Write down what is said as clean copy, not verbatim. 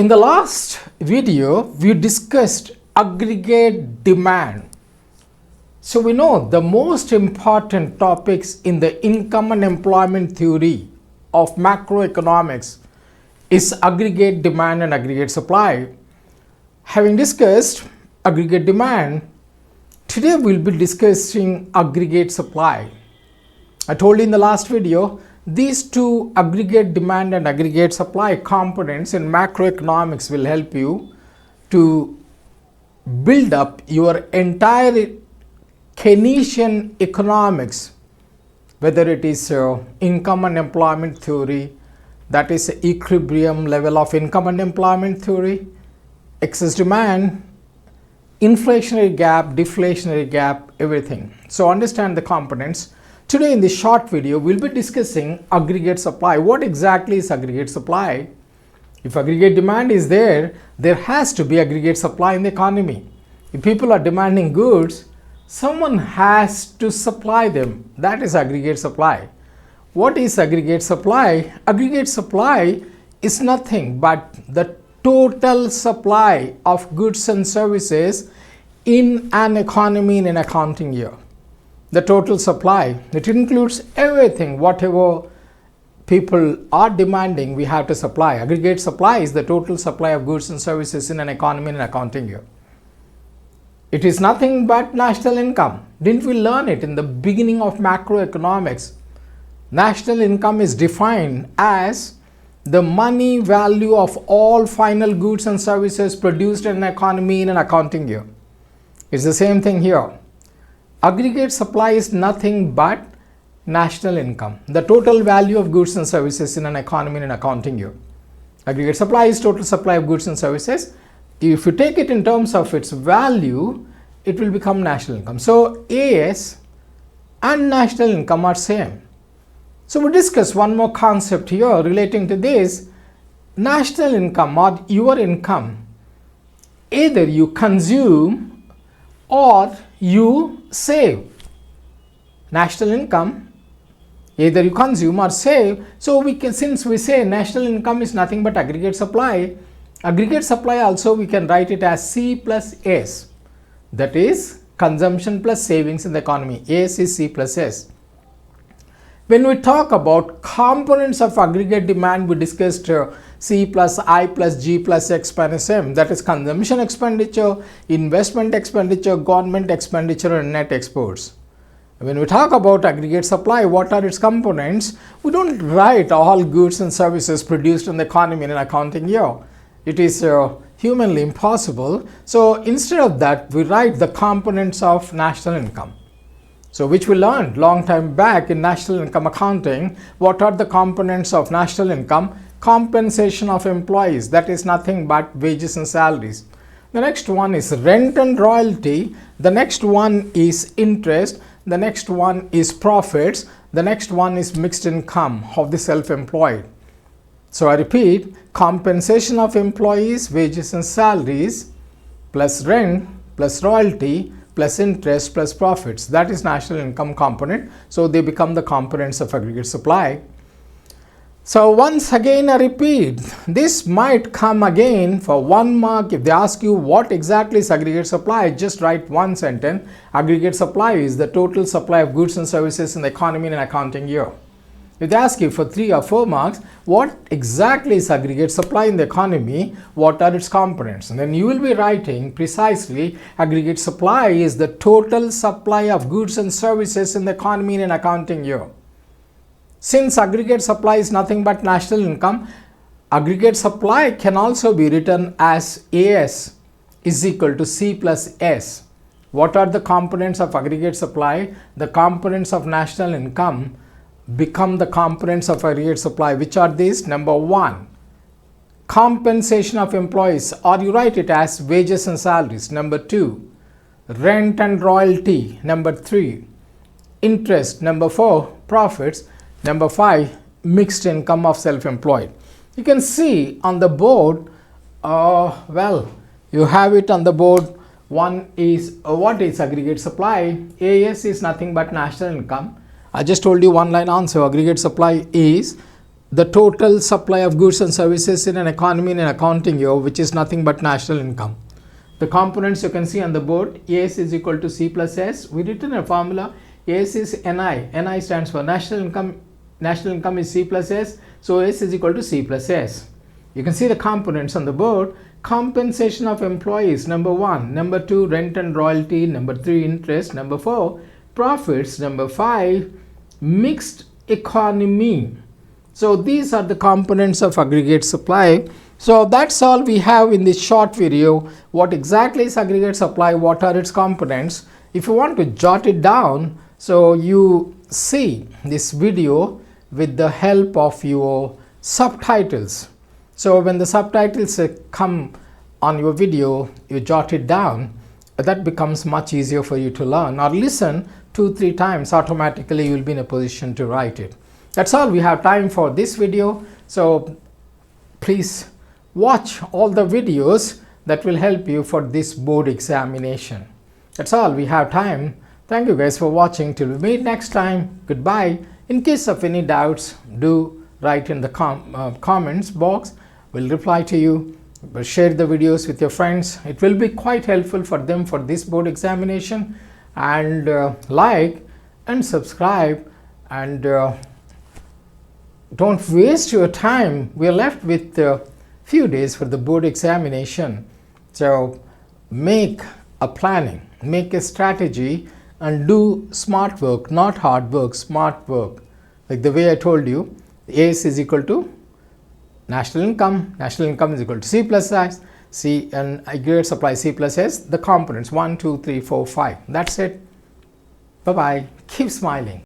In the last video, we discussed aggregate demand. So we know the most important topics in the income and employment theory of macroeconomics is aggregate demand and aggregate supply. Having discussed aggregate demand, today we'll be discussing aggregate supply. I told you in the last video, these two aggregate demand and aggregate supply components in macroeconomics will help you to build up your entire Keynesian economics, whether it is income and employment theory, that is equilibrium level of income and employment theory, excess demand, inflationary gap, deflationary gap, everything. So understand the components. Today in this short video, we'll be discussing aggregate supply. What exactly is aggregate supply? If aggregate demand is there, there has to be aggregate supply in the economy. If people are demanding goods, someone has to supply them. That is aggregate supply. What is aggregate supply? Aggregate supply is nothing but the total supply of goods and services in an economy in an accounting year. The total supply, it includes everything, whatever people are demanding, we have to supply. Aggregate supply is the total supply of goods and services in an economy in an accounting year. It is nothing but national income. Didn't we learn it in the beginning of macroeconomics? National income is defined as the money value of all final goods and services produced in an economy in an accounting year. It's the same thing here. Aggregate supply is nothing but national income, the total value of goods and services in an economy in an accounting year. Aggregate supply is total supply of goods and services. If you take it in terms of its value, it will become national income. So AS and national income are same. So we discuss one more concept here relating to this. National income or your income, either you consume or you save. National income, either you consume or save. So we can, since we say national income is nothing but aggregate supply also we can write it as C plus S. That is consumption plus savings in the economy. S is C plus S. When we talk about components of aggregate demand, we discussed C plus I plus G plus X minus M. That is consumption expenditure, investment expenditure, government expenditure and net exports. When we talk about aggregate supply, what are its components? We don't write all goods and services produced in the economy in an accounting year. It is humanly impossible. So instead of that, we write the components of national income. So which we learned long time back in national income accounting. What are the components of national income? Compensation of employees, that is nothing but wages and salaries. The next one is rent and royalty. The next one is interest. The next one is profits. The next one is mixed income of the self-employed. So I repeat, compensation of employees, wages and salaries, plus rent, plus royalty, plus interest, plus profits. That is national income component. So they become the components of aggregate supply. So once again I repeat, this might come again for 1 mark. If they ask you what exactly is aggregate supply, just write one sentence. Aggregate supply is the total supply of goods and services in the economy in an accounting year. If they ask you for 3 or 4 marks, what exactly is aggregate supply in the economy, what are its components? And then you will be writing precisely aggregate supply is the total supply of goods and services in the economy in an accounting year. Since aggregate supply is nothing but national income, aggregate supply can also be written as AS is equal to C plus S. What are the components of aggregate supply? The components of national income become the components of aggregate supply. Which are these? Number 1, compensation of employees, or you write it as wages and salaries. Number 2, rent and royalty. Number 3, interest. Number 4, profits. Number 5, mixed income of self-employed. You can see on the board, you have it on the board. One is what is aggregate supply? AS is nothing but national income. I just told you one line answer. Aggregate supply is the total supply of goods and services in an economy in an accounting year, which is nothing but national income. The components you can see on the board, AS is equal to C plus S. We written a formula, AS is NI. NI stands for national income. National income is C plus S. So S is equal to C plus S. You can see the components on the board. Compensation of employees, number 1. Number 2, rent and royalty. Number 3, interest. Number 4, profits. Number 5, mixed economy. So these are the components of aggregate supply. So that's all we have in this short video. What exactly is aggregate supply? What are its components? If you want to jot it down, so you see this video with the help of your subtitles. So when the subtitles come on your video, you jot it down. That becomes much easier for you to learn, or listen 2-3 times. Automatically you will be in a position to write it. That's all we have time for this video. So please watch all the videos that will help you for this board examination. That's all we have time. Thank you guys for watching. Till we meet next time, goodbye. In case of any doubts, do write in the comments box. We'll reply to you. Share the videos with your friends. It will be quite helpful for them for this board examination. And like and subscribe, and don't waste your time. We are left with a few days for the board examination. So make a planning, make a strategy, and do smart work, not hard work, smart work. Like the way I told you, AS is equal to national income is equal to C plus S, C, and aggregate supply C plus S, the components 1, 2, 3, 4, 5. That's it. Bye bye. Keep smiling.